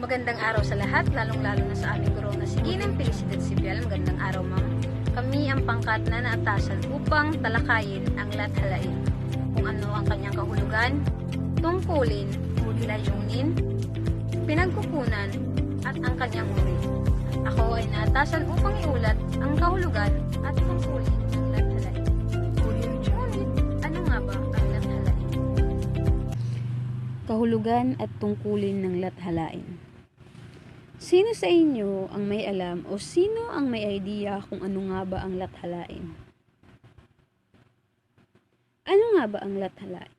Magandang araw sa lahat, lalong-lalo na sa aming guro na si Ginang Felicidad Sibial. Magandang araw, ma'am. Kami ang pangkat na naatasan upang talakayin ang lathalain. Kung ano ang kanyang kahulugan, tungkulin, layunin, pinagkukunan, at ang kanyang uri. Ako ay naatasan upang iulat ang kahulugan at tungkulin ng lathalain. Ngunit, ano nga ba ang lathalain? Kahulugan at tungkulin ng lathalain. Sino sa inyo ang may alam o sino ang may idea kung ano nga ba ang lathalain? Ano nga ba ang lathalain?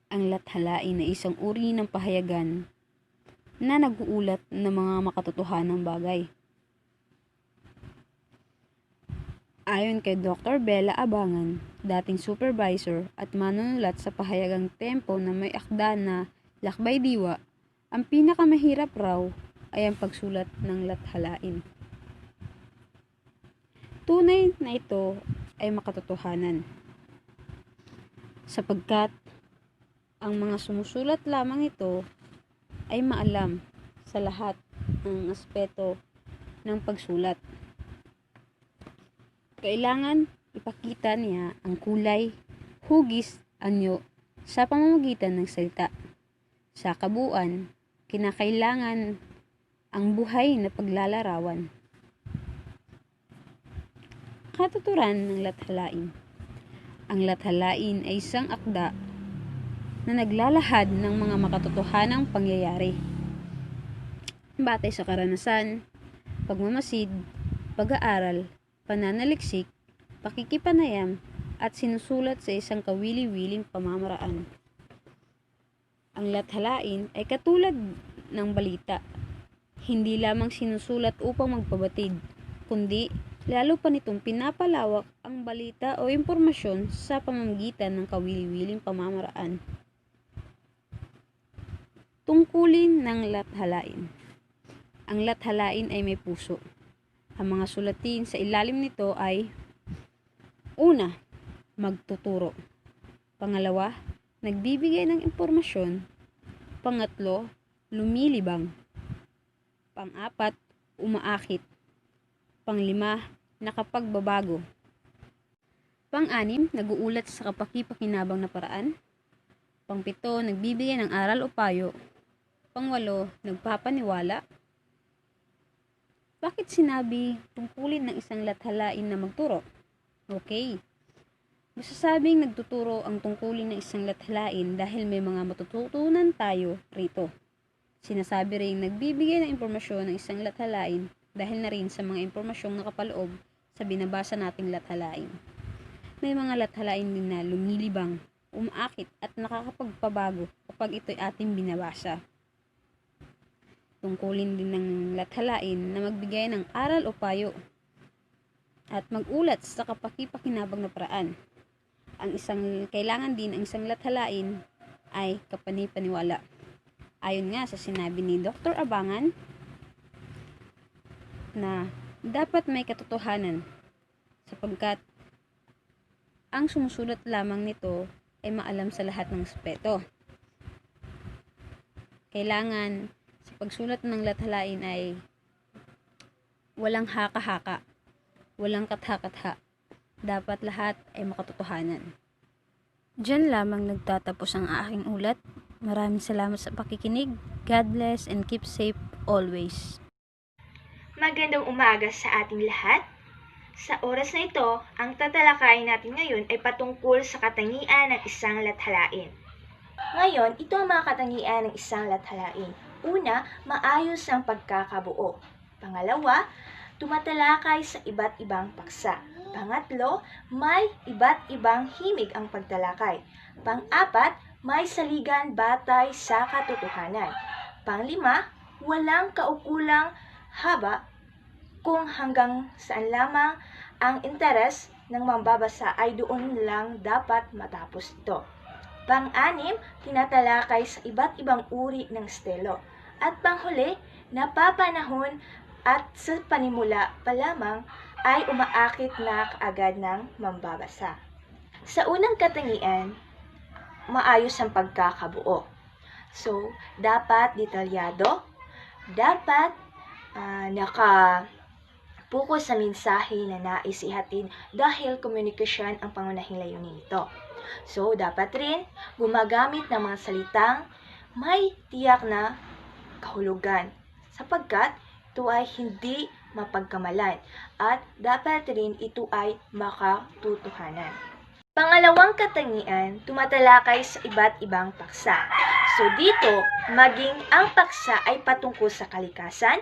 Ang lathalain ay isang uri ng pahayagan na nag-uulat ng mga makatotohanang bagay. Ayon kay Dr. Bella Abangan, dating supervisor at manunulat sa pahayagang Tempo na may akda na Lakbay Diwa, ang pinakamahirap raw ay ang pagsulat ng lathalain. Tunay na ito ay makatotohanan, sapagkat ang mga sumusulat lamang ito ay maalam sa lahat ng aspeto ng pagsulat. Kailangan ipakita niya ang kulay, hugis, anyo sa pamamagitan ng salita. Sa kabuuan, kinakailangan ang buhay na paglalarawan. Katuturan ng lathalain. Ang lathalain ay isang akda na naglalahad ng mga makatotohanang pangyayari batay sa karanasan, pagmamasid, pag-aaral, pananaliksik, pakikipanayam, at sinusulat sa isang kawili-wiling pamamaraan. Ang lathalain ay katulad ng balita, hindi lamang sinusulat upang magpabatid, kundi lalo pa nitong pinapalawak ang balita o impormasyon sa pamamagitan ng kawili-wiling pamamaraan. Tungkulin ng lathalain. Ang lathalain ay may puso. Ang mga sulatin sa ilalim nito ay: una, magtuturo. Pangalawa, nagbibigay ng impormasyon. Pangatlo, lumilibang. Pang-apat, umaakit. Pang-lima, nakapagbabago. Pang-anim, nag-uulat sa kapaki-pakinabang na paraan. Pang-pito, nagbibigay ng aral o payo. Pang-walo, nagpapaniwala. Bakit sinabi tungkulin ng isang lathalain na magturo? Okay. Masasabing nagtuturo ang tungkulin ng isang lathalain dahil may mga matututunan tayo rito. Sinasabi rin nagbibigay ng impormasyon ng isang lathalain dahil na rin sa mga impormasyong nakapaloob sa binabasa nating lathalain. May mga lathalain din na lumilibang, umaakit at nakakapagpabago kapag ito'y ating binabasa. Tungkulin din ng lathalain na magbigay ng aral o payo at magulat sa kapaki-pakinabang na paraan. Kailangan din ang isang lathalain ay kapani-paniwala. Ayon nga sa sinabi ni Dr. Abangan na dapat may katotohanan sapagkat ang sumusulat lamang nito ay maalam sa lahat ng aspeto. Kailangan sa pagsulat ng lathalain ay walang haka-haka, walang katha-katha. Dapat lahat ay makatotohanan. Diyan lamang nagtatapos ang aking ulat. Maraming salamat sa pakikinig. God bless and keep safe always. Magandang umaga sa ating lahat. Sa oras na ito, ang tatalakayin natin ngayon ay patungkol sa katangian ng isang lathalain. Ngayon, ito ang mga katangian ng isang lathalain. Una, maayos ang pagkakabuo. Pangalawa, tumatalakay sa iba't ibang paksa. Pangatlo, may iba't ibang himig ang pagtalakay. Pang-apat, may saligan batay sa katotohanan. Pang-lima, walang kaukulang haba kung hanggang saan lamang ang interes ng mambabasa ay doon lang dapat matapos ito. Pang-anim, tinatalakay sa iba't ibang uri ng estilo. At panghuli, napapanahon at sa panimula pa lamang ay umaakit na kaagad ng mambabasa. Sa unang katangian, maayos ang pagkakabuo. So, dapat detalyado, dapat naka-focus sa mensahe na nais ihatid dahil komunikasyon ang pangunahing layunin nito. So, dapat rin gumagamit ng mga salitang may tiyak na kahulugan sapagkat ito ay hindi mapagkamalan at dapat rin ito ay makatotohanan. Pangalawang katangian, tumatalakay sa iba't ibang paksa. So dito, maging ang paksa ay patungkol sa kalikasan,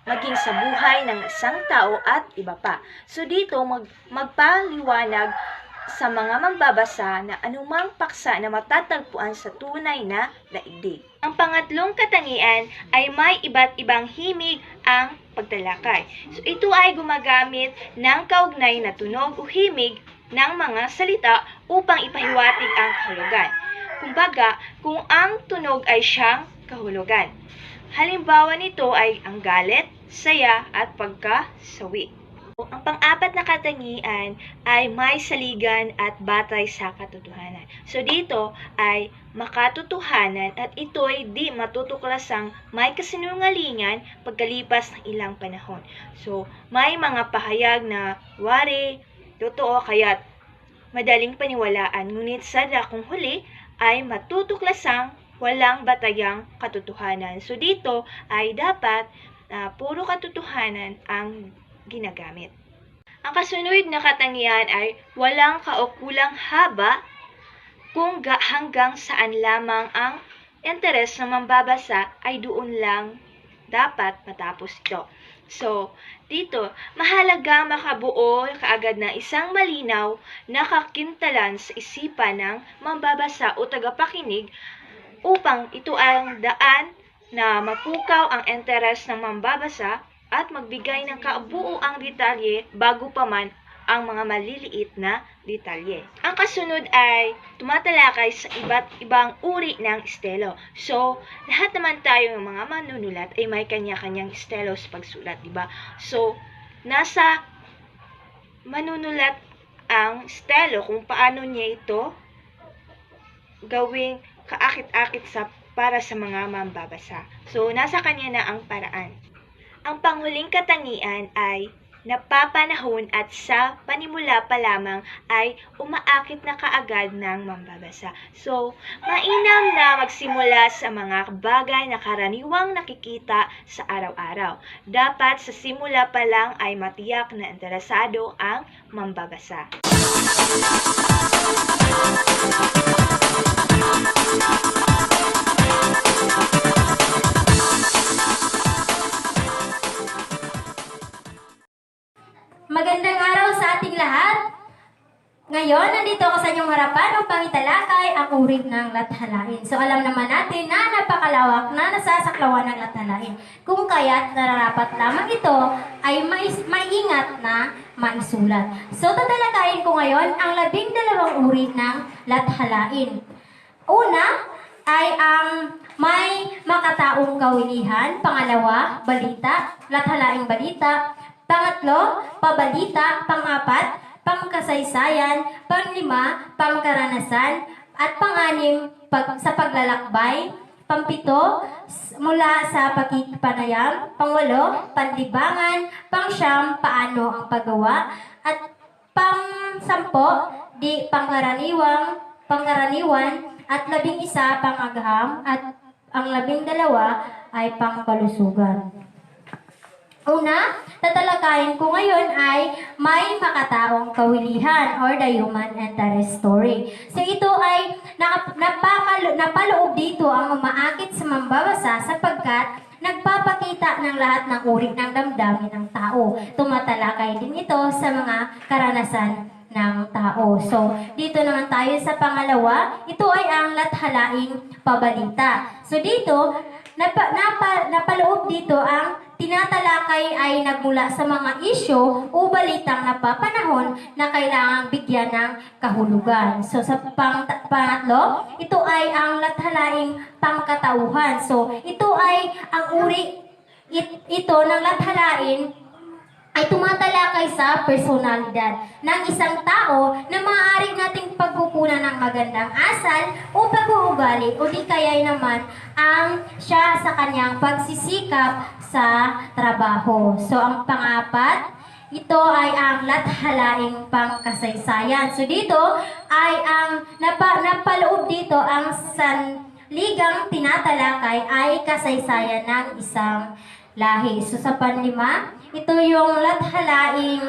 maging sa buhay ng isang tao at iba pa. So dito, magpaliwanag sa mga mambabasa na anumang paksa na matatagpuan sa tunay na daigdig. Ang pangatlong katangian ay may iba't ibang himig ang pagtalakay. So ito ay gumagamit ng kaugnay na tunog o himig ng mga salita upang ipahiwatig ang kahulugan. Kumbaga, kung ang tunog ay siyang kahulugan. Halimbawa nito ay ang galit, saya at pagkasawi. Ang pang-apat na katangian ay may saligan at batay sa katotohanan. So dito ay makatotohanan at ito ay di matutuklasang may kasinungalingan pagkalipas ng ilang panahon. So may mga pahayag na wari, totoo kaya't madaling paniwalaan, ngunit sa dakong huli ay matutuklasang walang batayang katotohanan. So dito ay dapat puro katotohanan ang ginagamit. Ang kasunod na katangian ay walang kaukulang haba kung hanggang saan lamang ang interes ng mambabasa ay doon lang dapat matapos ito. So, dito, mahalaga makabuo kaagad ng isang malinaw na kakintalan sa isipan ng mambabasa o tagapakinig upang ito ang daan na mapukaw ang interes ng mambabasa at magbigay ng kabuuang detalye bago pa man ang mga maliliit na detalye. Ang kasunod ay tumatalakay sa iba't ibang uri ng estilo. So, lahat naman tayo ng mga manunulat ay may kanya-kanyang estilo sa pagsulat, di ba? So, nasa manunulat ang estilo kung paano niya ito gawing kaakit-akit para sa mga mambabasa. So, nasa kanya na ang paraan. Ang panghuling katangian ay napapanahon at sa panimula pa lamang ay umaakit na kaagad ng mambabasa. So, mainam na magsimula sa mga bagay na karaniwang nakikita sa araw-araw. Dapat sa simula pa lang ay matiyak na interesado ang mambabasa. Magandang araw sa ating lahat. Ngayon, nandito ako sa inyong harapan upang italakay ang uri ng lathalain. So, alam naman natin na napakalawak na nasasaklawan ng lathalain. Kung kaya't nararapat lamang ito ay maingat na maisulat. So, tatalakayin ko ngayon ang 12 uri ng lathalain. Una ay ang may makataong kawilihan. Pangalawa, balita, lathalaing balita. Pangatlo, pabalita. Pang-apat, pangkasaysayan. Panglima, pangkaranasan. At pang-anim, sa paglalakbay. Pang-pito, mula sa pakikipanayam. Pang-walo, panlibangan. Pang-siyam, paano ang paggawa. At pang-sampo, pangkaraniwan. At 11, pang-agham. At ang 12 ay pangkalusugan. Una, tatalakayin ko ngayon ay may makataong kawilihan or the human interest story. So ito ay napaloob dito ang umaakit sa mambabasa sapagkat nagpapakita ng lahat ng uri ng damdamin ng tao. Tumatalakay din ito sa mga karanasan ng tao. So, dito naman tayo sa pangalawa. Ito ay ang lathalaing pabalita. So dito, napaloob dito ang tinatalakay ay nagmula sa mga isyu o balitang napapanahon na kailangang bigyan ng kahulugan. So sa pangatlo, ito ay ang lathalaing pangkatauhan. So ito ay ang uri ito ng lathalain ay tumatalakay sa personalidad ng isang tao na maaari nating pagkukunan ng magandang asal o pag-uugali o di kaya naman ang siya sa kanyang pagsisikap sa trabaho. So, ang pang-apat, ito ay ang lathalaing pangkasaysayan. So, dito ay ang napaloob dito ang sanligang tinatalakay ay kasaysayan ng isang lahi. So, sa panlima, ito yung lathalaing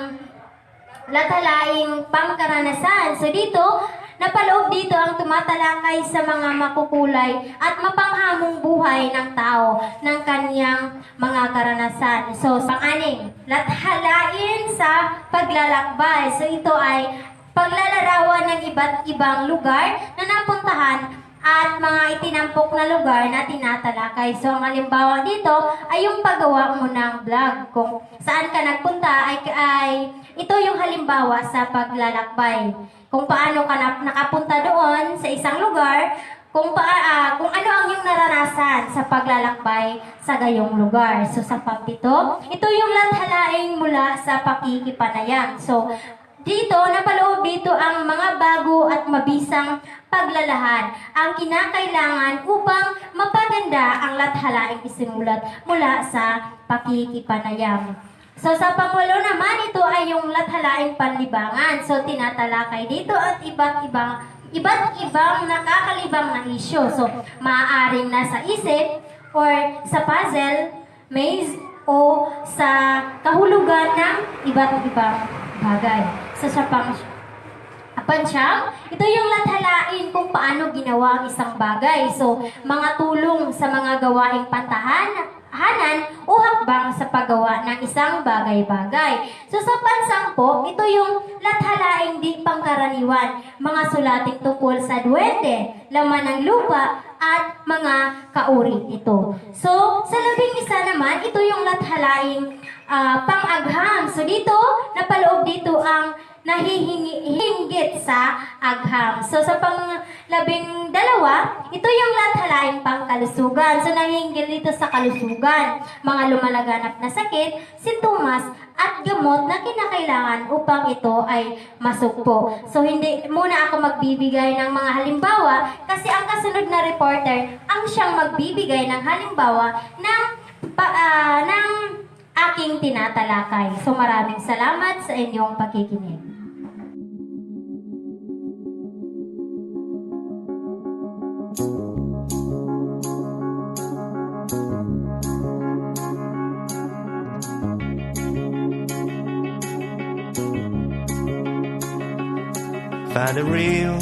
pangkaranasan. So, dito, napaloob dito ang tumatalakay sa mga makukulay at mapanghamong buhay ng tao ng kanyang mga karanasan. So, pang-anim, lathalain sa paglalakbay. So, ito ay paglalarawan ng iba't ibang lugar na napuntahan at mga itinampok na lugar na tinatalakay. So, ang halimbawa dito ay yung paggawa mo ng vlog. Kung saan ka nagpunta ay ito yung halimbawa sa paglalakbay. Kung paano ka nakapunta doon sa isang lugar, kung ano ang iyong naranasan sa paglalakbay sa gayong lugar. So, sa pampito, ito yung lathalaing mula sa pakikipanayam. So, dito, napaloob dito ang mga bago at mabisang paglalahad ang kinakailangan upang mapaganda ang lathalaing isinulat mula sa pakikipanayam. So, sa pangwalo naman, ito ay yung lathalaing panlibangan. So, tinatalakay dito at iba't ibang nakakalibang na isyu. So, maaaring nasa isip or sa puzzle, maze, o sa kahulugan ng iba't ibang bagay. So, sa pansyam, ito yung lathalain kung paano ginawa ang isang bagay. So, mga tulong sa mga gawaing pantahanan o hakbang sa paggawa ng isang bagay-bagay. So, sa pansangpo, ito yung lathalaing di pangkaraniwan, mga sulating tungkol sa duwende, laman ng lupa, at mga kauri ito. So, sa 11 naman, ito yung lathalaing pang-agham. So, dito, napaloob dito ang nahihinggit sa agham. So, sa pang-12, ito yung lathalaing pangkalusugan. So, nahihinggit dito sa kalusugan, mga lumalaganap na sakit, sintomas, at gamot na kinakailangan upang ito ay masugpo. So, hindi muna ako magbibigay ng mga halimbawa kasi ang kasunod na reporter ang siyang magbibigay ng halimbawa ng aking tinatalakay. So, maraming salamat sa inyong pakikinig. Find it real.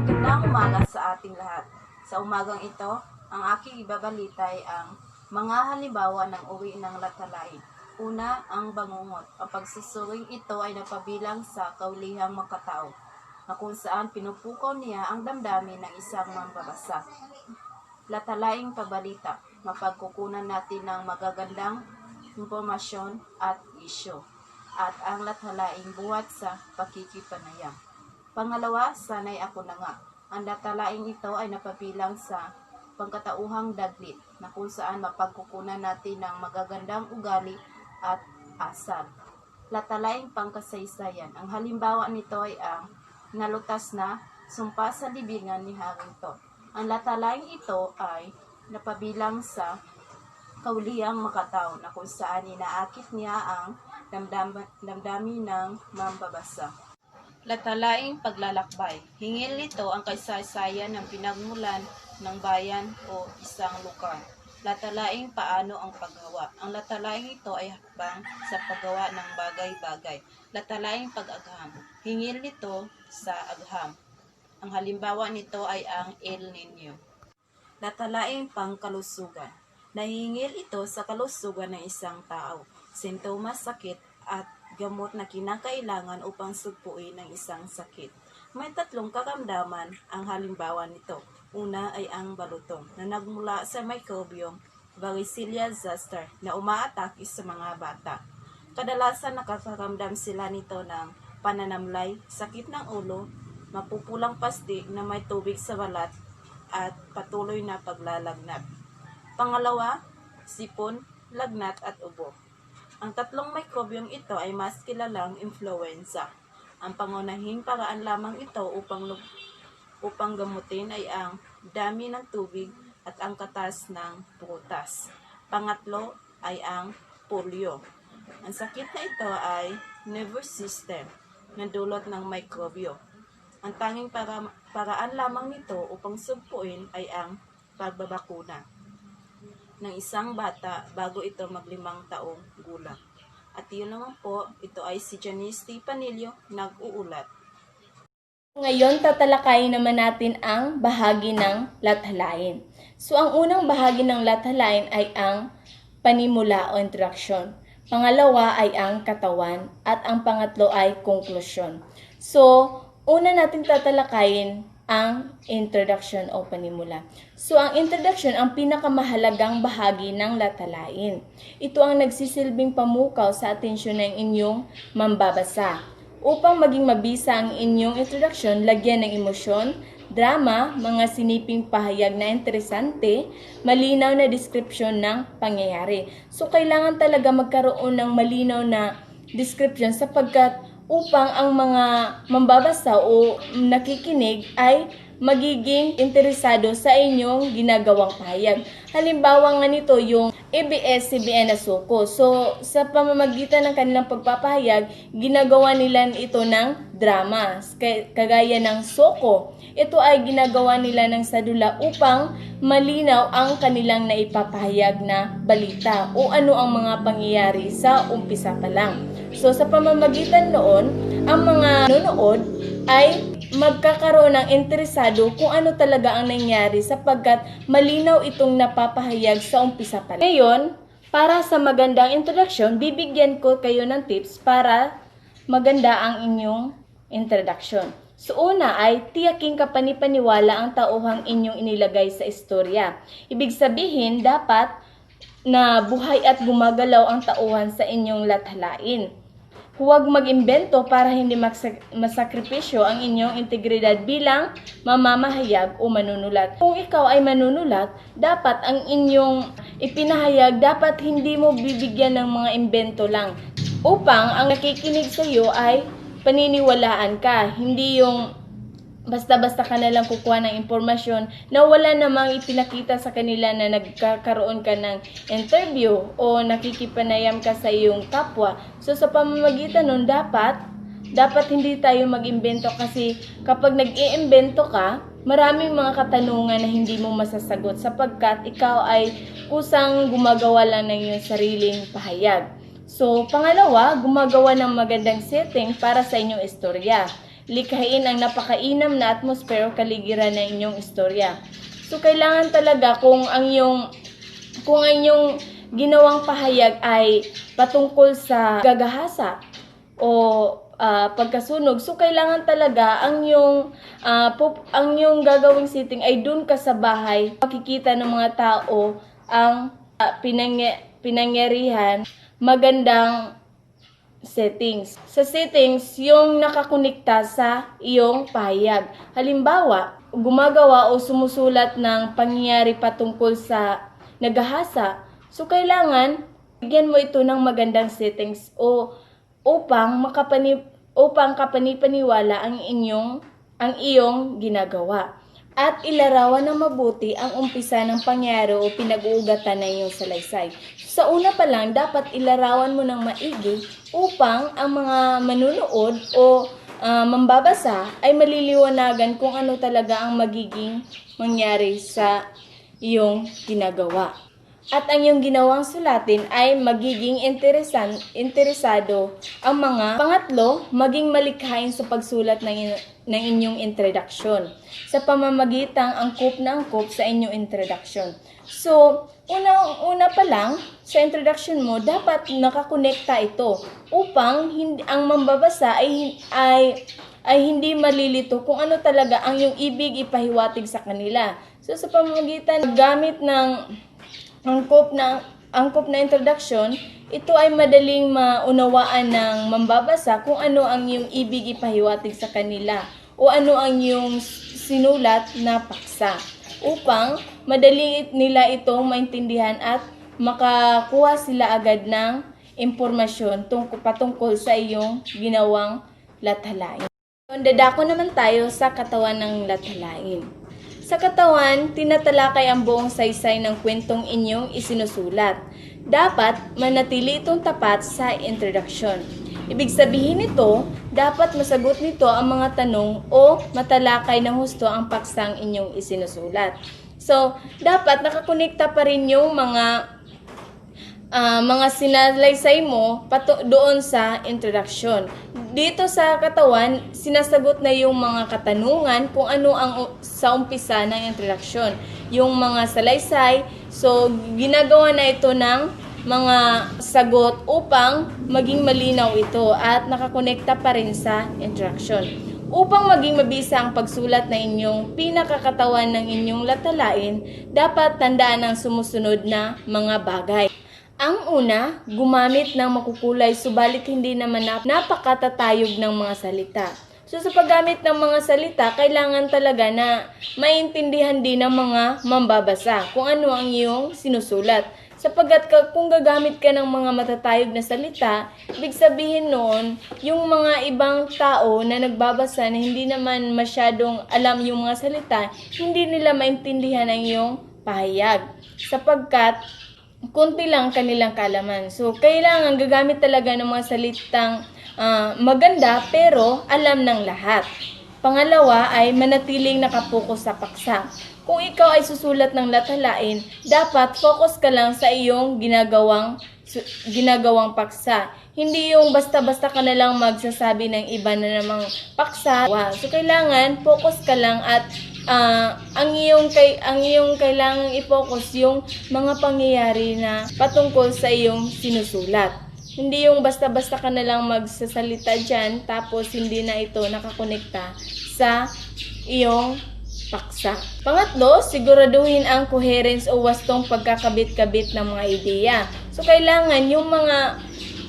Magandang umaga sa ating lahat. Sa umagang ito, ang aking ibabalita ay ang mga halimbawa ng uri ng lathalain. Una, ang bangungot. Ang pagsusuring ito ay napabilang sa kaulihang makatao, na kung saan pinupukaw niya ang damdamin ng isang mambabasa. Lathalaing pabalita. Mapagkukunan natin ng magagandang impormasyon at isyo. At ang lathalaing buhat sa pakikipanayam. Pangalawa, sanay ako na nga. Ang lathalaing ito ay napabilang sa pangkatauhang daglit na kung saan mapagkukunan natin ng magagandang ugali at asal. Lathalaing pangkasaysayan. Ang halimbawa nito ay ang nalutas na sumpa sa libingan ni Harrington. Ang lathalaing ito ay napabilang sa kaulihang makatao na kung saan inaakit niya ang damdamin ng mambabasa. Lathalaing paglalakbay. Hingil nito ang kasaysayan ng pinagmulan ng bayan o isang lugar. Lathalaing paano ang paggawa. Ang lathalaing ito ay hakbang sa paggawa ng bagay-bagay. Lathalaing pag-agham. Hingil nito sa agham. Ang halimbawa nito ay ang El Nino. Lathalaing pangkalusugan. Nahihingil ito sa kalusugan ng isang tao, sintomas, sakit, at gamot na kinakailangan upang sugpuin ang isang sakit. May 3 karamdaman ang halimbawa nito. Una ay ang balutong na nagmula sa microbiome Varicella zoster na umaatake sa mga bata. Kadalasan nakakaramdam sila nito ng pananamlay, sakit ng ulo, mapupulang pastig na may tubig sa balat, at patuloy na paglalagnat. Pangalawa, sipon, lagnat at ubo. Ang tatlong mikrobyong ito ay mas kilalang influenza. Ang pangunahing paraan lamang ito upang gamutin ay ang dami ng tubig at ang katas ng prutas. Pangatlo ay ang polio. Ang sakit na ito ay nervous system na dulot ng mikrobyo. Ang tanging paraan lamang nito upang sugpuin ay ang pagbabakuna ng isang bata bago ito mag-5 taong gulang. At yun naman po, ito ay si Janice T. Panilio, nag-uulat. Ngayon, tatalakayin naman natin ang bahagi ng lathalain. So, ang unang bahagi ng lathalain ay ang panimula o introduction. Pangalawa ay ang katawan at ang pangatlo ay konklusyon. So, una natin tatalakayin ang introduction o panimula. So, ang introduction ang pinakamahalagang bahagi ng lathalain. Ito ang nagsisilbing pamukaw sa atensyon ng inyong mambabasa. Upang maging mabisa ang inyong introduction, lagyan ng emosyon, drama, mga siniping pahayag na interesante, malinaw na description ng pangyayari. So, kailangan talaga magkaroon ng malinaw na description sapagkat upang ang mga mambabasa o nakikinig ay magiging interesado sa inyong ginagawang pahayag. Halimbawa nga nito yung ABS-CBN na suko. So, sa pamamagitan ng kanilang pagpapahayag, ginagawa nila ito ng drama. Kagaya ng soko, ito ay ginagawa nila ng sadula upang malinaw ang kanilang naipapahayag na balita o ano ang mga pangyayari sa umpisa pa lang. So, sa pamamagitan noon, ang mga nanonood ay magkakaroon ng interesado kung ano talaga ang nangyari sapagkat malinaw itong napapahayag sa umpisa pa lang. Ngayon, para sa magandang introduction, bibigyan ko kayo ng tips para maganda ang inyong introduction. So, una ay tiyaking kapanipaniwala ang tauhang inyong inilagay sa istorya. Ibig sabihin, dapat na buhay at gumagalaw ang tauhan sa inyong lathalain. Huwag mag-imbento para hindi masakripisyo ang inyong integridad bilang mamamahayag o manunulat. Kung ikaw ay manunulat, dapat ang inyong ipinahayag, dapat hindi mo bibigyan ng mga imbento lang. Upang ang nakikinig sa iyo ay paniniwalaan ka, hindi yung basta-basta ka na lang kukuha ng impormasyon na wala namang ipinakita sa kanila na nagkakaroon ka ng interview o nakikipanayam ka sa iyong kapwa. So sa pamamagitan nun, dapat hindi tayo mag-imbento kasi kapag nag-iimbento ka, maraming mga katanungan na hindi mo masasagot sapagkat ikaw ay kusang gumagawa lang ng iyong sariling pahayag. So pangalawa, gumagawa ng magandang setting para sa inyong istorya. Likhain ang napakainam na atmosphere o kaligiran ng inyong istorya. So, kailangan talaga kung ang inyong ginawang pahayag ay patungkol sa gagahasa o pagkasunog. So, kailangan talaga ang yung gagawing setting ay dun ka sa bahay. Makikita ng mga tao ang pinangyarihan, magandang settings. Sa settings, yung nakakonekta sa iyong pahayag. Halimbawa, gumagawa o sumusulat ng pangyayari patungkol sa nagahasa. So, kailangan bigyan mo ito ng magandang settings o upang kapanipaniwala ang iyong ginagawa. At ilarawan ng mabuti ang umpisa ng pangyayari o pinag-uugatan na iyong salaysay. Sa una pa lang, dapat ilarawan mo ng maigi upang ang mga manunood o mambabasa ay maliliwanagan kung ano talaga ang magiging mangyari sa iyong ginagawa. At ang iyong ginawang sulatin ay magiging interesado ang mga. Pangatlo, maging malikhain sa pagsulat ng inyong introduction sa pamamagitang angkop na angkop sa inyong introduction. So, una pa lang sa introduction mo, dapat nakakonekta ito upang ang mambabasa ay hindi malilito kung ano talaga ang iyong ibig ipahiwatig sa kanila. So, sa pamamagitan gamit ng angkop na introduction, ito ay madaling maunawaan ng mambabasa kung ano ang iyong ibig ipahiwatig sa kanila o ano ang iyong sinulat na paksa upang madali nila itong maintindihan at makakuha sila agad ng impormasyon patungkol sa iyong ginawang lathalain. Dadako naman tayo sa katawan ng lathalain. Sa katawan, tinatalakay ang buong saysay ng kwentong inyong isinusulat. Dapat manatili itong tapat sa introduction. Ibig sabihin nito, dapat masagot nito ang mga tanong o matalakay ng husto ang paksang inyong isinusulat. So, dapat nakakonekta pa rin yung mga sinalaysay mo doon sa introduction. Dito sa katawan, sinasagot na yung mga katanungan kung ano ang sa umpisa ng introduction. Yung mga salaysay, so ginagawa na ito ng mga sagot upang maging malinaw ito at nakakonekta pa rin sa introduction. Upang maging mabisa ang pagsulat na inyong pinakakatawan ng inyong lathalain, dapat tandaan ang sumusunod na mga bagay. Ang una, gumamit ng makukulay subalit hindi naman napakatatayog ng mga salita. So sa paggamit ng mga salita, kailangan talaga na maintindihan din ng mga mambabasa kung ano ang iyong sinusulat. Sapagkat kung gagamit ka ng mga matatayog na salita, ibig sabihin noon, yung mga ibang tao na nagbabasa na hindi naman masyadong alam yung mga salita, hindi nila maintindihan ang iyong pahayag. Sapagkat kunti lang kanilang kaalaman. So, kailangan gagamit talaga ng mga salitang maganda pero alam ng lahat. Pangalawa ay manatiling nakapokus sa paksa. Kung ikaw ay susulat ng lathalain, dapat focus ka lang sa iyong ginagawang paksa. Hindi yung basta-basta ka na lang magsasabi ng iba na namang paksa. So, kailangan focus ka lang at ang iyong kailangang i-focus yung mga pangyayari na patungkol sa iyong sinusulat. Hindi yung basta-basta ka na lang magsasalita dyan tapos hindi na ito nakakonekta sa iyong paksa. Pangatlo, siguraduhin ang coherence o wastong pagkakabit-kabit ng mga ideya. So, kailangan yung mga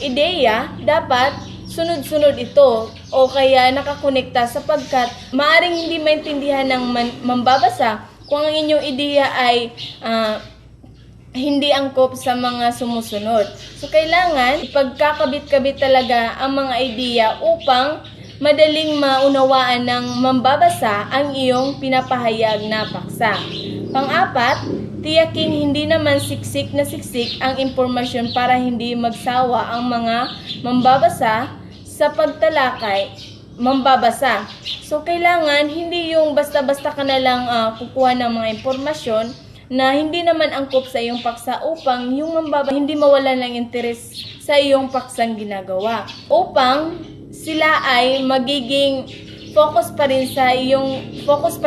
ideya dapat sunod-sunod ito o kaya nakakonekta sapagkat maaaring hindi maintindihan ng mambabasa kung ang inyong ideya ay hindi angkop sa mga sumusunod. So, kailangan ipagkakabit-kabit talaga ang mga ideya upang madaling maunawaan ng mambabasa ang iyong pinapahayag na paksa. Pang-apat, tiyaking hindi naman siksik ang impormasyon para hindi magsawa ang mga mambabasa sa mambabasa. So, kailangan hindi yung basta-basta ka na lang kukuha ng mga impormasyon na hindi naman angkop sa iyong paksa upang yung mambabasa hindi mawalan ng interes sa iyong paksang ginagawa. Upang sila ay magiging focus pa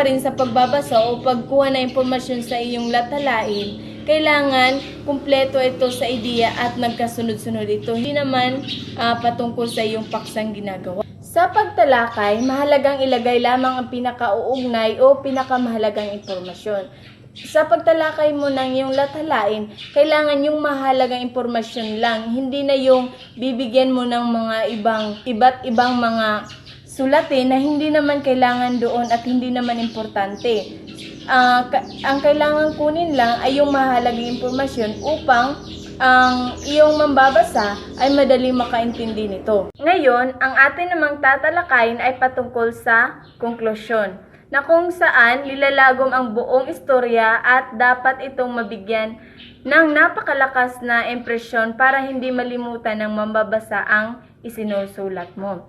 rin sa pagbabasa o pagkuha ng impormasyon sa iyong lathalain. Kailangan kumpleto ito sa ideya at nagkasunod-sunod ito. Hindi naman patungkol sa iyong paksang ginagawa. Sa pagtalakay, mahalagang ilagay lamang ang pinakauugnay o pinakamahalagang impormasyon. Sa pagtalakay mo ng iyong lathalain, kailangan yung mahalagang impormasyon lang, hindi na yung bibigyan mo ng mga iba't ibang mga sulatin na hindi naman kailangan doon at hindi naman importante. Ang kailangan kunin lang ay yung mahalagang impormasyon upang ang iyong mambabasa ay madaling makaintindi nito. Ngayon, ang atin namang tatalakayin ay patungkol sa konklusyon, na kung saan lilalagom ang buong istorya at dapat itong mabigyan ng napakalakas na impresyon para hindi malimutan ng mambabasa ang isinusulat mo.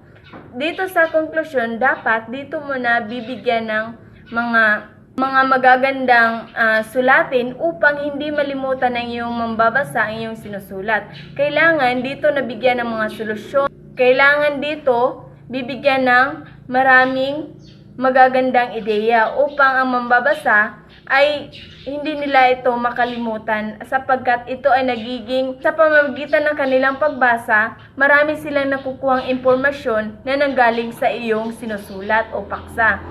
Dito sa konklusyon, dapat dito mo na bibigyan ng mga magagandang sulatin upang hindi malimutan ng iyong mambabasa ang iyong sinusulat. Kailangan dito nabigyan ng mga solusyon. Kailangan dito bibigyan ng maraming magagandang ideya upang ang mambabasa ay hindi nila ito makalimutan sapagkat ito ay nagiging sa pamamagitan ng kanilang pagbasa, marami silang nakukuhang impormasyon na nanggaling sa iyong sinusulat o paksa.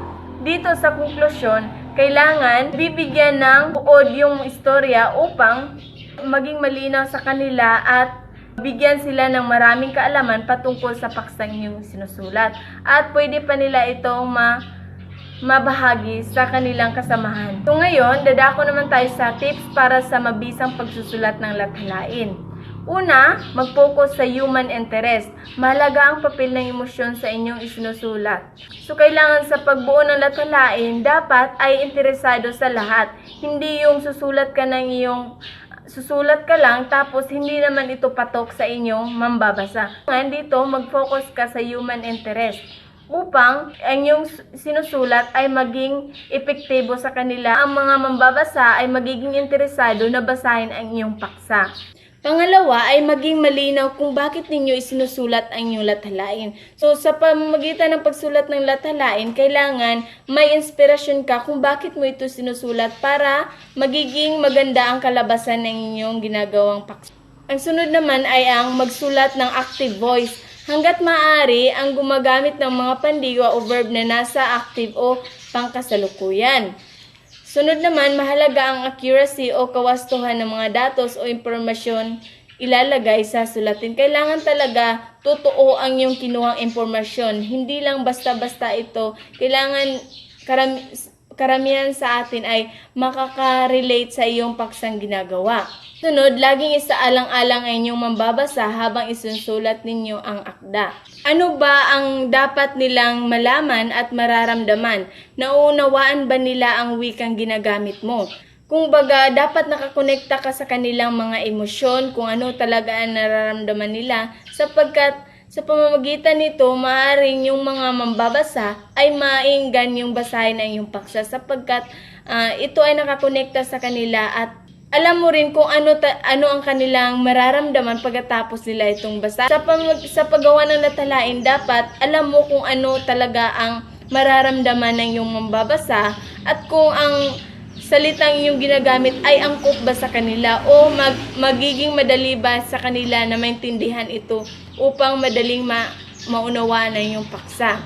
Dito sa konklusyon, kailangan bibigyan ng buod yung istorya upang maging malinaw sa kanila at bigyan sila ng maraming kaalaman patungkol sa paksang iyong sinusulat. At pwede pa nila itong mabahagi sa kanilang kasamahan. So ngayon, dadako naman tayo sa tips para sa mabisang pagsusulat ng lathalain. Una, mag-focus sa human interest. Mahalaga ang papel ng emosyon sa inyong isinusulat. So, kailangan sa pagbuo ng latalain, dapat ay interesado sa lahat. Hindi yung susulat ka lang tapos hindi naman ito patok sa inyong mambabasa. Ngayon dito, mag-focus ka sa human interest upang ang iyong sinusulat ay maging epektibo sa kanila. Ang mga mambabasa ay magiging interesado na basahin ang iyong paksa. Pangalawa ay maging malinaw kung bakit ninyo isinusulat ang inyong latalain. So sa pamamagitan ng pagsulat ng latalain, kailangan may inspirasyon ka kung bakit mo ito sinusulat para magiging maganda ang kalabasan ng inyong ginagawang paksa. Ang sunod naman ay ang magsulat ng active voice. Hanggat maaari ang gumagamit ng mga pandiwa o verb na nasa active o pangkasalukuyan. Sunod naman, mahalaga ang accuracy o kawastuhan ng mga datos o impormasyon ilalagay sa sulatin. Kailangan talaga totoo ang iyong kinuhang impormasyon. Hindi lang basta-basta ito. Kailangan karamihan sa atin ay makaka-relate sa iyong paksang ginagawa. Sunod, laging isaalang-alang ang inyong mambabasa habang isusulat ninyo ang akda. Ano ba ang dapat nilang malaman at mararamdaman? Nauunawaan ba nila ang wikang ginagamit mo? Kung baga, dapat nakakonekta ka sa kanilang mga emosyon, kung ano talaga ang nararamdaman nila, sapagkat sa pamamagitan nito, maaaring yung mga mambabasa ay mainggan yung basahin ng iyong paksa sapagkat ito ay nakakonekta sa kanila at alam mo rin kung ano ang kanilang mararamdaman pagkatapos nila itong basa. Sa paggawa ng latalain, dapat alam mo kung ano talaga ang mararamdaman ng iyong mambabasa at kung ang salitang iyong ginagamit ay angkop ba sa kanila o magiging madali ba sa kanila na maintindihan ito upang madaling maunawaan ang iyong paksa.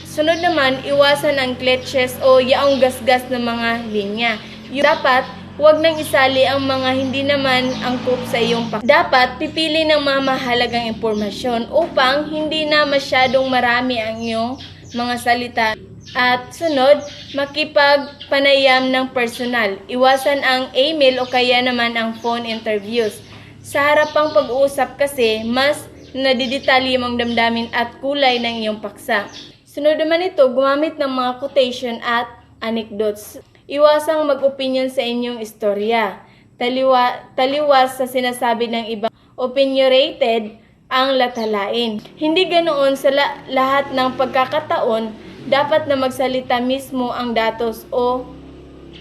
Sunod naman, iwasan ang klitches o yaong gasgas ng mga linya. Dapat huwag nang isali ang mga hindi naman angkop sa iyong paksa. Dapat pipili ng mga mahalagang impormasyon upang hindi na masyadong marami ang iyong mga salita. At sunod, makipagpanayam ng personal. Iwasan ang email o kaya naman ang phone interviews. Sa harapang pag-uusap kasi, mas nadidetalye mong damdamin at kulay ng iyong paksa. Sunod naman ito, gumamit ng mga quotation at anecdotes. Iwasang mag-opinion sa inyong istorya. Taliwas sa sinasabi ng iba. Opinionated ang latalain. Hindi ganoon sa lahat ng pagkakataon, dapat na magsalita mismo ang datos o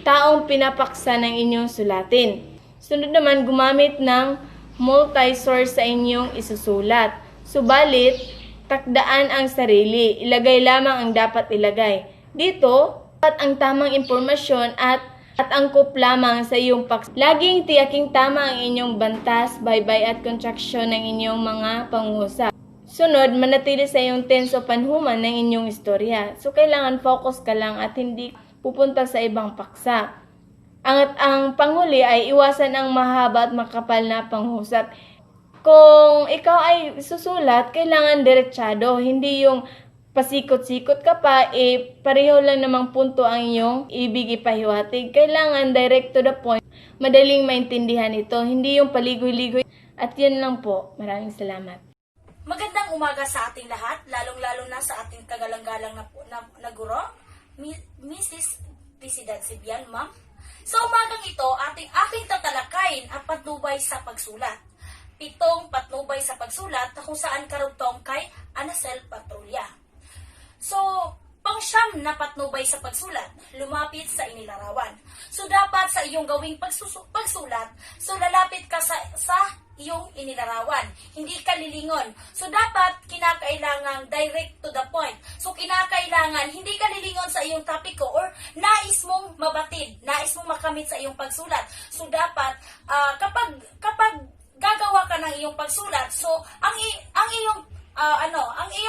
taong pinapaksa ng inyong sulatin. Sunod naman, gumamit ng multi-source sa inyong isusulat. Subalit, takdaan ang sarili. Ilagay lamang ang dapat ilagay. Dito, ang tamang impormasyon at angkop lamang sa iyong paksa. Laging tiyaking tama ang inyong bantas, baybay at kontraksyon ng inyong mga pangusap. Sunod, manatili sa iyong tense o panhuman ng inyong istorya. So, kailangan focus ka lang at hindi pupunta sa ibang paksa. Ang panghuli ay iwasan ang mahaba at makapal na panghusap. Kung ikaw ay susulat, kailangan diretsado, hindi yung pasikot-sikot ka pa, pareho lang namang punto ang iyong ibig ipahiwatig. Kailangan direct to the point, madaling maintindihan ito, hindi yung paligoy-ligoy. At yun lang po. Maraming salamat. Magandang umaga sa ating lahat, lalong-lalo na sa ating kagalang-galang na guro, Mrs. Pisidad Sibian, ma'am. Sa umagang ito, aking tatalakayin ang patnubay sa pagsulat. 7 patnubay sa pagsulat na kung saan karugtong kay Anacel Patrulya. So, pang-siyam na patnubay sa pagsulat, lumapit sa inilarawan. So, dapat sa iyong gawing pagsulat, so lalapit ka sa iyong inilarawan. Hindi ka lilingon. So, dapat kinakailangan direct to the point. So, kinakailangan hindi ka lilingon sa iyong topiko or nais mong mabatid, nais mong makamit sa iyong pagsulat. So, dapat kapag gagawa ka ng iyong pagsulat, so ang iyong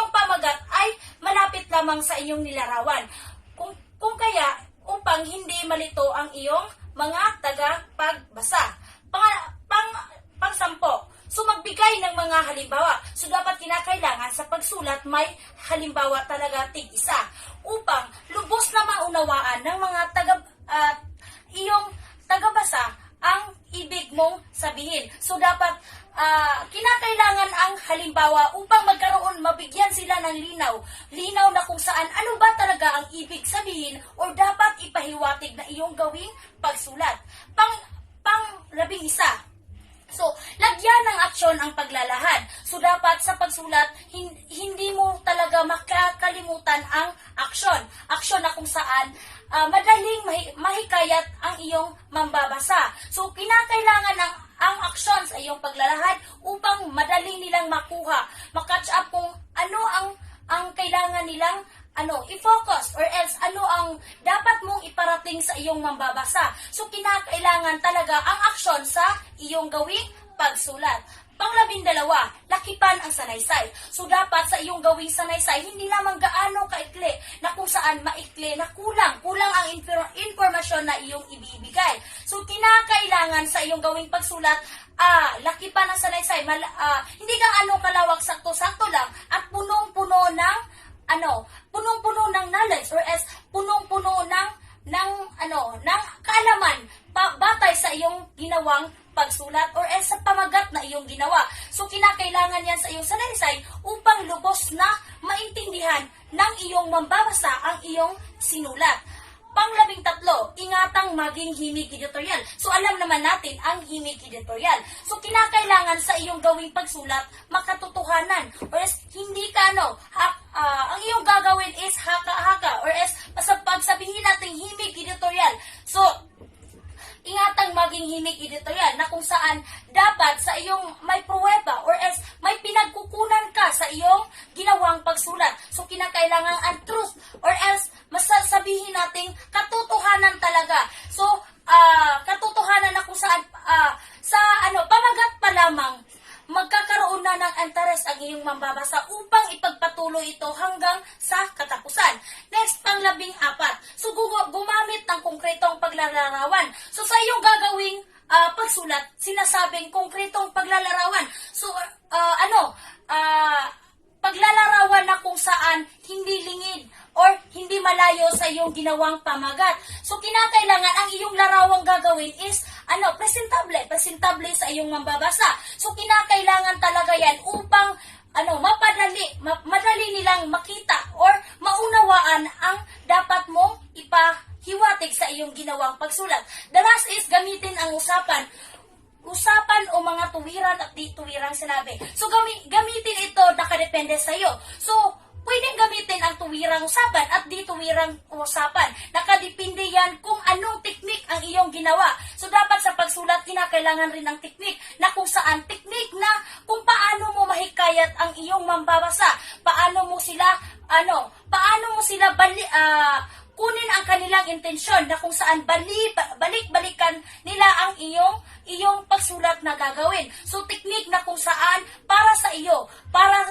pamagat ay malapit lamang sa iyong nilarawan. Kung kaya upang hindi malito ang iyong mga tagapagbasa. Pang-sampo. So magbigay ng mga halimbawa. So dapat kinakailangan sa pagsulat may halimbawa talaga tig-isa upang lubos na maunawaan ng mga iyong tagabasa ang ibig mong sabihin. So dapat kinakailangan ang halimbawa upang mabigyan sila ng linaw na kung saan ano ba talaga ang ibig sabihin o dapat ipahiwatig na iyong gawing pagsulat. Pang-11. So, lagyan ng aksyon ang paglalahad. So, dapat sa pagsulat, hindi mo talaga makakalimutan ang aksyon. Aksyon na kung saan madaling mahikayat ang iyong mambabasa. So, kinakailangan ang aksyon sa iyong paglalahad upang madaling nilang makuha, makatch up kung ano ang kailangan nilang i-focus or else ano ang dapat mong iparating sa iyong mambabasa. So, kinakailangan talaga ang aksyon sa iyong gawing pagsulat. Pang-12, lakipan ang sanaysay. So, dapat sa iyong gawing sanaysay, hindi naman gaano kaikli na kung saan maikli na kulang ang informasyon na iyong ibibigay. So, kinakailangan sa iyong gawing pagsulat, lakipan ang sanaysay, hindi gaano kalawak, sakto-sakto lang at punong-puno ng knowledge or else punong-puno ng kaalaman batay sa iyong ginawang pagsulat or else sa pamagat na iyong ginawa. So, kinakailangan yan sa iyong sanaysay upang lubos na maintindihan ng iyong mambabasa ang iyong sinulat. Pang-13, ingatang maging himig editorial. So, alam naman natin ang himig editorial. So, kinakailangan sa iyong gawing pagsulat makatotohanan or else hindi ka ang iyong gagawin is haka-haka or else pagsabihin natin himig editorial. So, ingatang maging himig editorial na kung saan dapat sa iyong may pruweba or else may pinagkukunan ka sa iyong ginawang pagsulat. So, kinakailangan ang truth or else masasabihin natin katotohanan talaga. So, katotohanan na kung saan pamagat pa lamang magkakaroon na ng interes ang iyong mambabasa upang ipagpatuloy ito hanggang sa katapusan. Next, pang-14. So, gumamit ng konkretong paglalarawan. So, sa iyong gagawing pagsulat, sinasabing konkretong paglalarawan. So, paglalarawan na kung saan hindi lingid or hindi malayo sa iyong ginawang pamagat. So, kinakailangan ang iyong larawang gagawin is presentable sa iyong mambabasa. So, kinakailangan talaga yan upang madali nilang makita or maunawaan ang dapat mong ipahiwatig sa iyong ginawang pagsulat. The last is gamitin ang usapan o mga tuwiran at di tuwirang sinabi. So, gamitin ito nakadepende sa iyo. So, pwedeng gamitin ang tuwirang usapan at di tuwirang usapan. Nakadepende yan kung anong teknik ang iyong ginawa. So, dapat sa pagsulat, kinakailangan rin ng teknik na kung saan teknik na kung paano mo mahikayat ang iyong mambabasa. Paano mo sila kunin ang kanilang intensyon na kung saan balik-balikan nila ang iyong pagsulat na gagawin. So, teknik na kung saan para sa iyo, para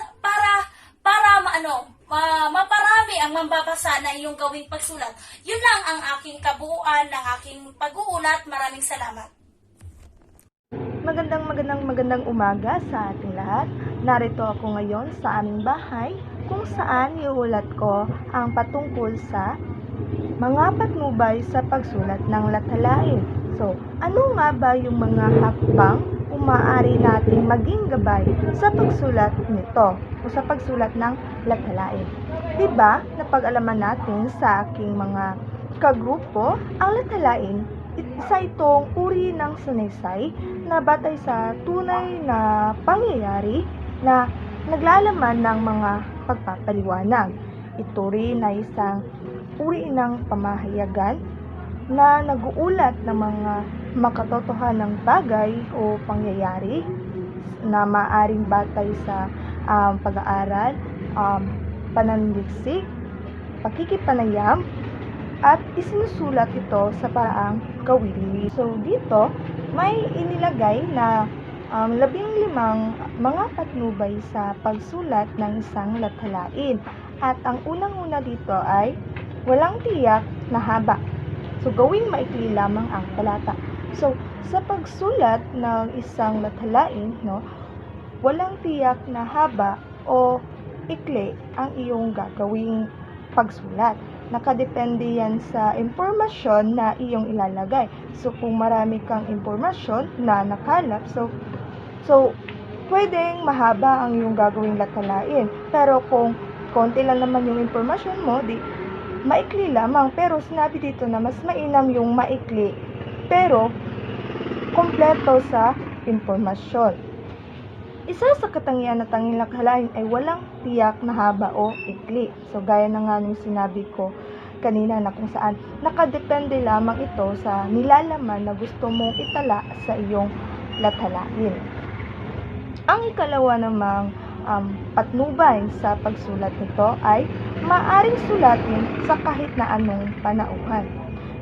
maparami ang mambabasa na iyong gawing pagsulat. Yun lang ang aking kabuuan ng aking pag-uulat. Maraming salamat. Magandang umaga sa ating lahat. Narito ako ngayon sa aming bahay kung saan iulat ko ang patungkol sa mga patnubay sa pagsulat ng lathalain. So, ano nga ba yung mga hakbang maaari nating maging gabay sa pagsulat nito o sa pagsulat ng lathalain? Diba, napag-alaman natin sa aking mga kagrupo, ang lathalain, isa itong uri ng sanaysay na batay sa tunay na pangyayari na naglalaman ng mga pagpapaliwanag. Ito rin ay isang uri ng pamahayagan na nag-uulat ng mga makatotohanang bagay o pangyayari na maaring batay sa pag-aaral, pananaliksik, pakikipanayam, at isinusulat ito sa paraang kawili. So, dito, may inilagay na 15 mga patnubay sa pagsulat ng isang lathalain. At ang unang-una dito ay walang tiyak na haba. So, gawing maikli lamang ang talata. So, sa pagsulat ng isang lathalain, walang tiyak na haba o ikli ang iyong gagawing pagsulat. nakadepende yan sa impormasyon na iyong ilalagay. So, kung marami kang impormasyon na nakalap, so pwedeng mahaba ang iyong gagawing lathalain. Pero kung konti lang naman yung impormasyon mo, di maikli lamang. Pero sinabi dito na mas mainam yung maikli, pero kompleto sa impormasyon. Isa sa katangian na tanging lathalain ay walang tiyak na haba o ikli. So, gaya na nga nung sinabi ko kanina na kung saan nakadepende lamang ito sa nilalaman na gusto mong itala sa iyong lathalain. Ang ikalawa namang patnubay sa pagsulat nito ay maaring sulatin sa kahit na anong panauhan.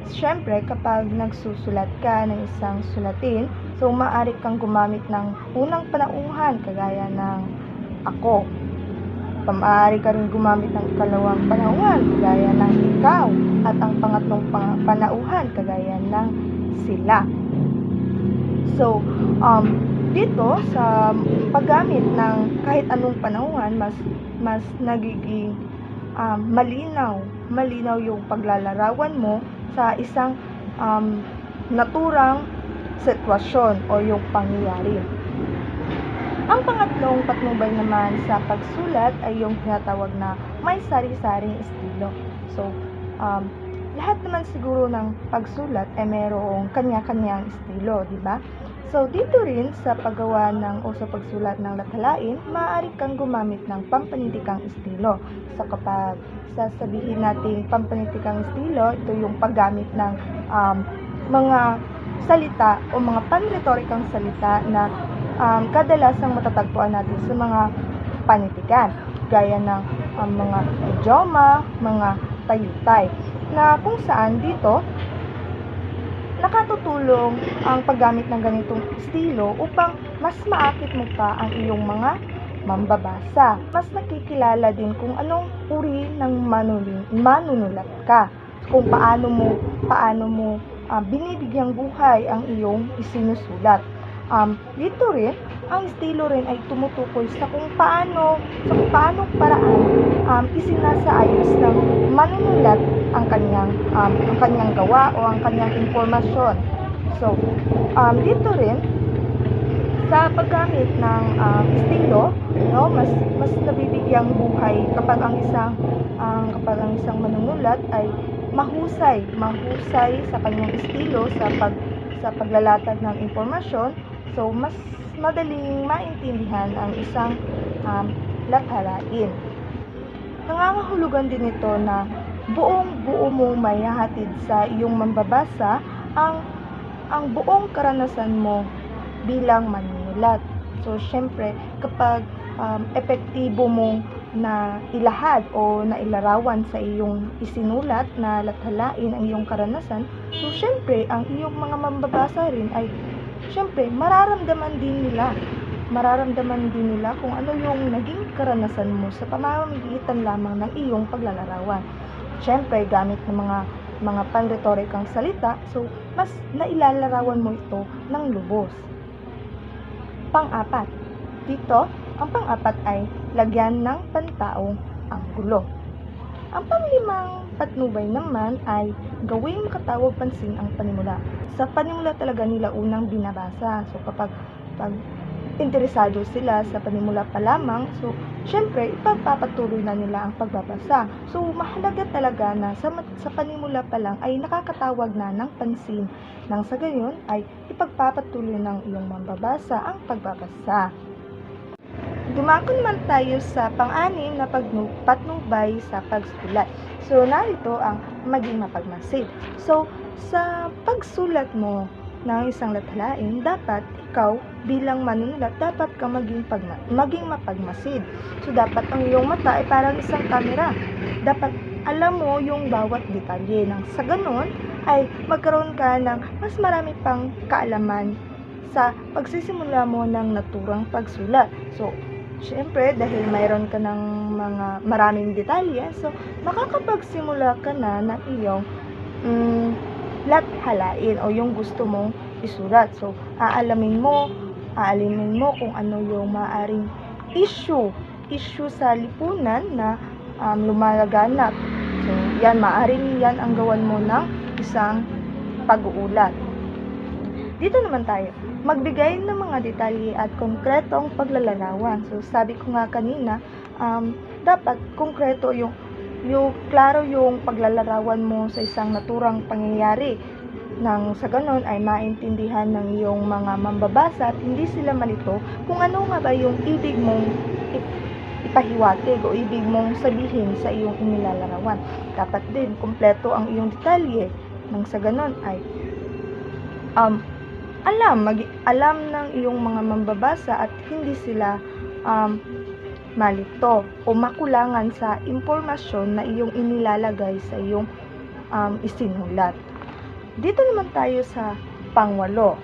Siyempre, kapag nagsusulat ka ng isang sulatin, so maaari kang gumamit ng unang panauhan, kagaya ng ako. Maaari ka rin gumamit ng ikalawang panauhan, kagaya ng ikaw. At ang pangatlong panauhan, kagaya ng sila. So, dito sa paggamit ng kahit anong panauhan, mas nagiging malinaw yung paglalarawan mo sa isang naturang sitwasyon o yung pangyayari. Ang pangatlong patnubay naman sa pagsulat ay yung tinatawag na may sari-saring estilo. So, lahat naman siguro ng pagsulat ay mayroong kanya-kanyang estilo, di ba? So, dito rin sa paggawa o sa pagsulat ng lathalain, maaari kang gumamit ng pampanitikang estilo. So, kapag sasabihin natin pampanitikang estilo, ito yung paggamit ng mga salita o mga panretorikang salita na kadalasang matatagpuan natin sa mga panitikan, gaya ng mga idioma, mga tayutay, na kung saan dito nakatutulong ang paggamit ng ganitong estilo upang mas maakit mo pa ang iyong mga mambabasa. Mas nakikilala din kung anong uri ng manunulat ka, kung paano mo binibigyang buhay ang iyong isinusulat. Dito rin, ang estilo rin ay tumutukoy sa kung paano paraan isinasaayos ng manunulat ang kanyang gawa o ang kanyang impormasyon. So, dito rin sa paggamit ng estilo, no, mas nabibigyang buhay kapag ang isang manunulat ay mahusay sa kanyang estilo sa paglalatag ng impormasyon. So, mas madaling maintindihan ang isang lathalain. Nangangahulugan din ito na buong-buo mong maihahatid sa iyong mambabasa ang buong karanasan mo bilang manunulat. So, syempre, kapag epektibo mong na ilahad o nailarawan sa iyong isinulat na lathalain ang iyong karanasan, so syempre, ang iyong mga mambabasa rin ay syempre, mararamdaman din nila kung ano yung naging karanasan mo sa pamamagitan lamang ng iyong paglalarawan. Syempre, gamit ng mga panretorikang salita, so mas nailalarawan mo ito ng lubos. Pang-apat. Dito, ang pang-apat ay lagyan ng pantaong anggulo. Ang panglimang patnubay naman ay gawing makatawag pansin ang panimula. Sa panimula talaga nila unang binabasa. So kapag interesado sila sa panimula pa lamang, so syempre ipagpapatuloy na nila ang pagbabasa. So mahalaga talaga na sa panimula pa lang ay nakakatawag na ng pansin. Nang sa gayon ay ipagpapatuloy ng iyong mambabasa ang pagbabasa. Dumako naman tayo sa pang-anim na patnubay sa pagsulat. So, narito ang maging mapagmasid. So, sa pagsulat mo ng isang lathalain, dapat ikaw bilang manunulat, dapat ka maging mapagmasid. So, dapat ang iyong mata ay parang isang kamera. Dapat alam mo yung bawat detalye. Nang sa ganun, ay magkaroon ka ng mas marami pang kaalaman sa pagsisimula mo ng naturang pagsulat. So, syempre, dahil mayroon ka ng maraming detalye, so makakapagsimula ka na ng iyong lathalain o yung gusto mong isulat. So, aalimin mo kung ano yung maaring issue sa lipunan na lumalaganap. So, yan, maaring yan ang gawan mo ng isang pag-uulat. Dito naman tayo, magbigay ng mga detalye at konkretong paglalarawan. So, sabi ko nga kanina, dapat konkreto yung klaro yung paglalarawan mo sa isang naturang pangyayari. Nang sa ganon ay maintindihan ng iyong mga mambabasa at hindi sila malito kung ano nga ba yung ibig mong ipahiwatig o ibig mong sabihin sa iyong inilalarawan. Dapat din kumpleto ang iyong detalye. Nang sa ganon ay alam ng iyong mga mambabasa at hindi sila malito o makulangan sa impormasyon na iyong inilalagay sa iyong isinulat. Dito naman tayo sa pangwalo.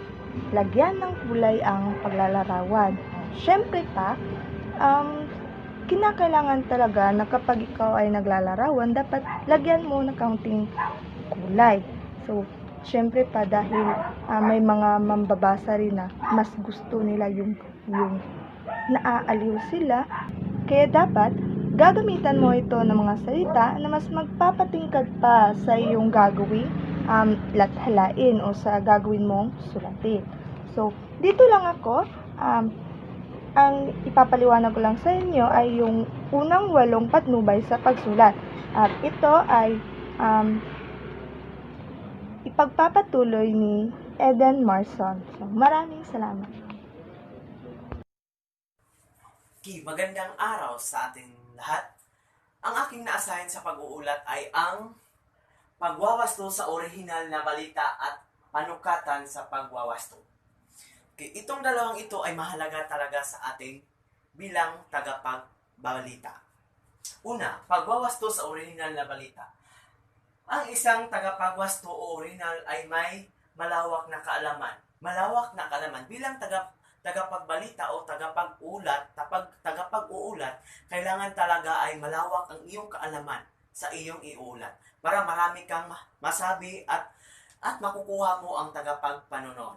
Lagyan ng kulay ang paglalarawan. Siyempre pa, kinakailangan talaga na kapag ikaw ay naglalarawan, dapat lagyan mo ng kaunting kulay. So, siyempre pa dahil may mga mambabasa rin na mas gusto nila yung naaaliw sila. Kaya dapat gagamitan mo ito ng mga salita na mas magpapatingkad pa sa iyong gagawing lathalain o sa gagawin mong sulatin. So, dito lang ako, ang ipapaliwanag ko lang sa inyo ay yung unang 8 patnubay sa pagsulat. At ito ay ipagpapatuloy ni Eden Marson. So, maraming salamat. Magandang araw sa ating lahat. Ang aking naasahin sa pag-uulat ay ang pagwawasto sa orihinal na balita at panukatan sa pagwawasto. Itong dalawang ito ay mahalaga talaga sa ating bilang tagapagbalita. Una, pagwawasto sa orihinal na balita. Ang isang tagapagwasto o orihinal ay may malawak na kaalaman. Malawak na kaalaman bilang tagapagbalita o tagapag-uulat, kailangan talaga ay malawak ang iyong kaalaman sa iyong iulat para marami kang masabi at makukuha mo ang tagapagpanonood.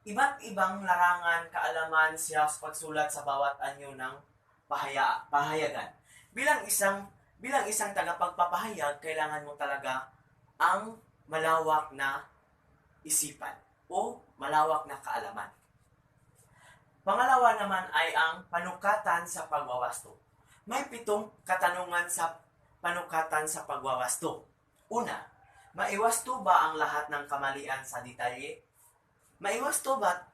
Iba't ibang larangan, kaalaman siya sa pagsulat sa bawat anyo ng pahayagan. Bilang isang tagapagpapahayag, kailangan mo talaga ang malawak na isipan o malawak na kaalaman. Pangalawa naman ay ang panukatan sa pagwawasto. May 7 katanungan sa panukatan sa pagwawasto. Una, maiwasto ba ang lahat ng kamalian sa detalye? Maiwasto ba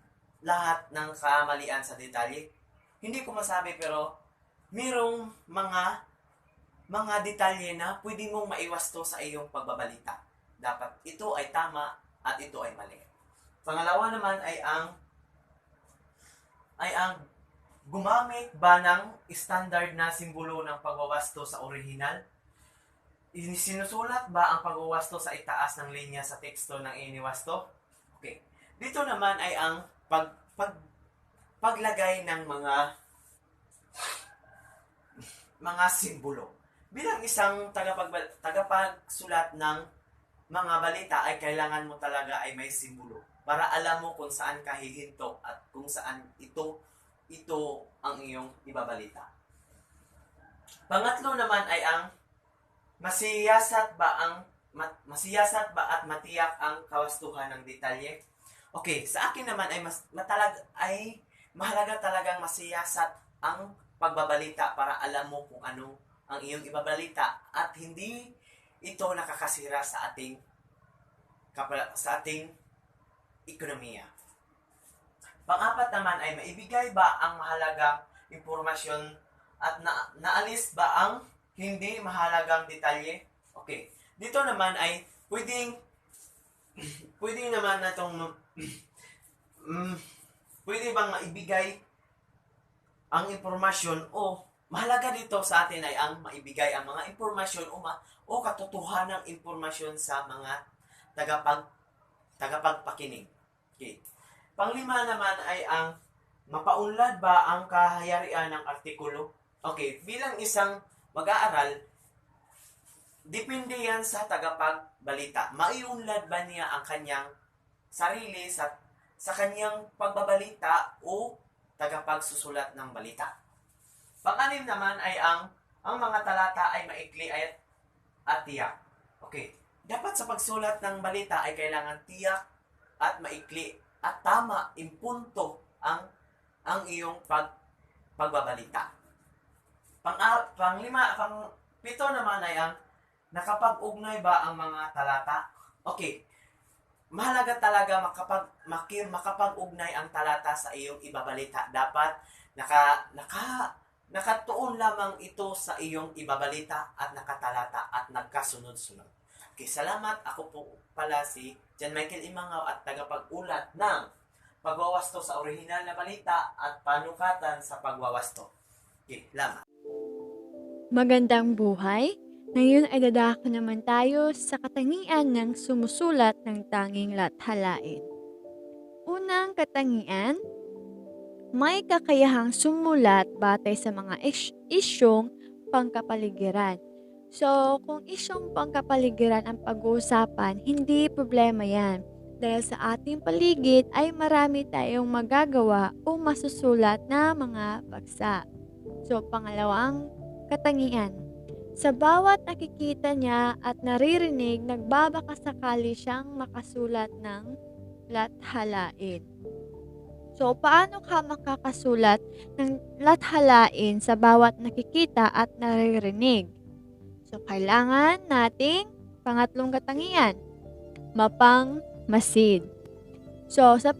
lahat ng kamalian sa detalye? Hindi ko masabi pero mayroong mga detalye na pwede mong maiwasto sa iyong pagbabalita. Dapat ito ay tama at ito ay mali. Pangalawa naman ay ang gumamit ba ng standard na simbolo ng pagwawasto sa orihinal? Sinusulat ba ang pagwawasto sa itaas ng linya sa teksto ng iniwasto? Okay. Dito naman ay ang paglagay ng mga simbolo. Bilang isang tagapagsulat ng mga balita ay kailangan mo talaga ay may simbolo para alam mo kung saan ka hihinto at kung saan ito ang iyong ibabalita. Pangatlo naman ay ang masiyasat ba at matiyak ang kawastuhan ng detalye? Okay, sa akin naman ay mahalaga talagang masiyasat ang pagbabalita para alam mo kung ano ang iyong ibabalita at hindi ito nakakasira sa ating ekonomiya. Pang-apat naman ay maibigay ba ang mahalagang impormasyon at naalis ba ang hindi mahalagang detalye? Okay. Dito naman ay pwede naman natong pwede bang maibigay ang impormasyon o mahalaga dito sa atin ay ang maibigay ang mga impormasyon o katotohanang impormasyon sa mga tagapagpakinig. Okay. Panglima naman ay ang mapaunlad ba ang kahayarian ng artikulo? Okay, bilang isang mag-aaral, depende yan sa tagapagbalita. Maiunlad ba niya ang kanyang sarili sa kanyang pagbabalita o tagapagsusulat ng balita? Pang-anim naman ay ang Ang mga talata ay maikli at tiyak. Okay. Dapat sa pagsulat ng balita ay kailangan tiyak at maikli at tama, impunto ang iyong pagbabalita. Pito naman ay ang nakapag-ugnay ba ang mga talata? Okay. Mahalaga talaga makapag-ugnay ang talata sa iyong ibabalita. Dapat nakatuon lamang ito sa iyong ibabalita at nakatalata at nagkasunod-sunod. Okay, salamat. Ako po pala si John Michael Imangaw at tagapag-ulat ng pagwawasto sa orihinal na balita at panukatan sa pagwawasto. Okay, salamat. Magandang buhay! Ngayon ay dadako naman tayo sa katangian ng sumusulat ng tanging lathalain. Unang katangian, may kakayahang sumulat batay sa mga isyong pangkapaligiran. So, kung isyong pangkapaligiran ang pag-uusapan, hindi problema yan. Dahil sa ating paligid ay marami tayong magagawa o masusulat na mga paksa. So, pangalawang katangian. Sa bawat nakikita niya at naririnig, nagbabakasakali siyang makasulat ng lathalain. So, paano ka makakasulat ng lathalain sa bawat nakikita at naririnig? So, kailangan nating pangatlong katangian, mapangmasid. So, sa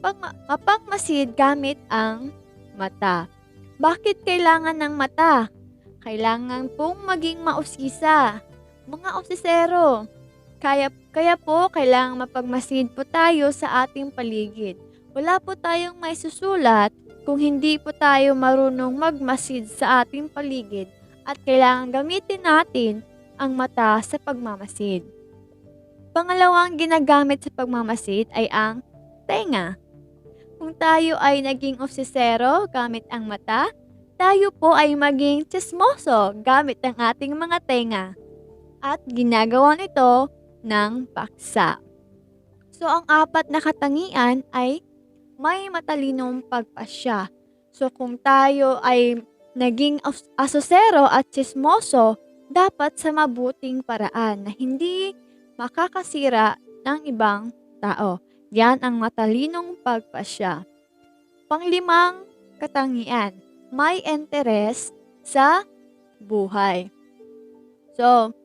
mapangmasid gamit ang mata. Bakit kailangan ng mata? Kailangan pong maging mausisa. Mga usisero, kaya po kailangan mapagmasid po tayo sa ating paligid. Wala po tayong may susulat kung hindi po tayo marunong magmasid sa ating paligid at kailangan gamitin natin ang mata sa pagmamasid. Pangalawang ginagamit sa pagmamasid ay ang tenga. Kung tayo ay naging obsesero gamit ang mata, tayo po ay maging tsismoso gamit ang ating mga tenga. At ginagawa nito ng paksa. So, ang apat na katangian ay may matalinong pagpasya. So, kung tayo ay naging asosero at tsismoso, dapat sa mabuting paraan na hindi makakasira ng ibang tao. Yan ang matalinong pagpasya. Panglimang katangian, may interes sa buhay. So,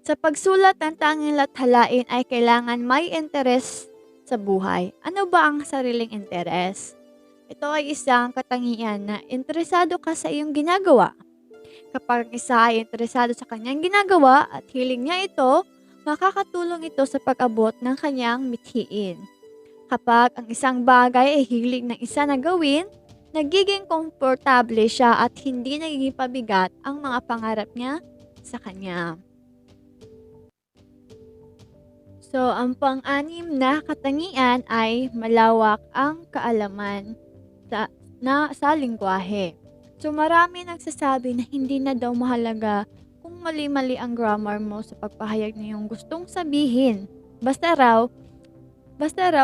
sa pagsulat ng tanging lathalain ay kailangan may interes sa buhay. Ano ba ang sariling interes? Ito ay isang katangian na interesado ka sa iyong ginagawa. Kapag isa ay interesado sa kanyang ginagawa at hiling niya ito, makakatulong ito sa pag-abot ng kanyang mithiin. Kapag ang isang bagay ay hilig ng isa na gawin, nagiging komportable siya at hindi nagiging pabigat ang mga pangarap niya sa kanya. So, ang pang-anim na katangian ay malawak ang kaalaman sa lingwahe. So, marami nagsasabi na hindi na daw mahalaga kung mali-mali ang grammar mo sa pagpahayag na yung gustong sabihin. Basta raw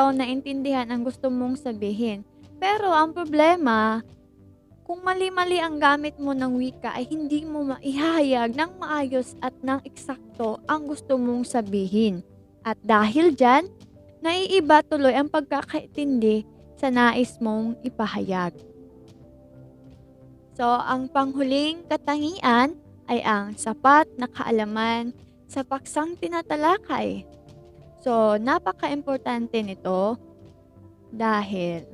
naintindihan ang gusto mong sabihin. Pero ang problema, kung mali-mali ang gamit mo ng wika ay hindi mo maihahayag ng maayos at ng eksakto ang gusto mong sabihin. At dahil dyan, naiiba tuloy ang pagkakaintindi sa nais mong ipahayag. So, ang panghuling katangian ay ang sapat na kaalaman sa paksang tinatalakay. So, napaka-importante nito dahil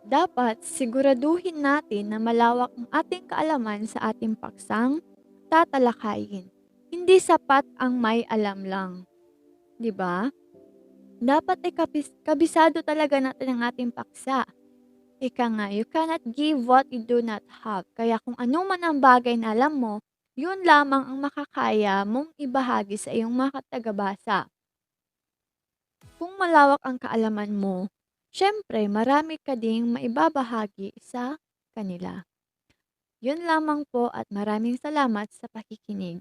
dapat siguraduhin natin na malawak ang ating kaalaman sa ating paksang tatalakayin. Hindi sapat ang may alam lang. 'Di ba? Dapat ay kabisado talaga natin ang ating paksa. Ika nga, you cannot give what you do not have. Kaya kung ano man ang bagay na alam mo, yun lamang ang makakaya mong ibahagi sa iyong mga tagabasa. Kung malawak ang kaalaman mo, syempre, marami ka ding maibabahagi sa kanila. Yun lamang po at maraming salamat sa pakikinig.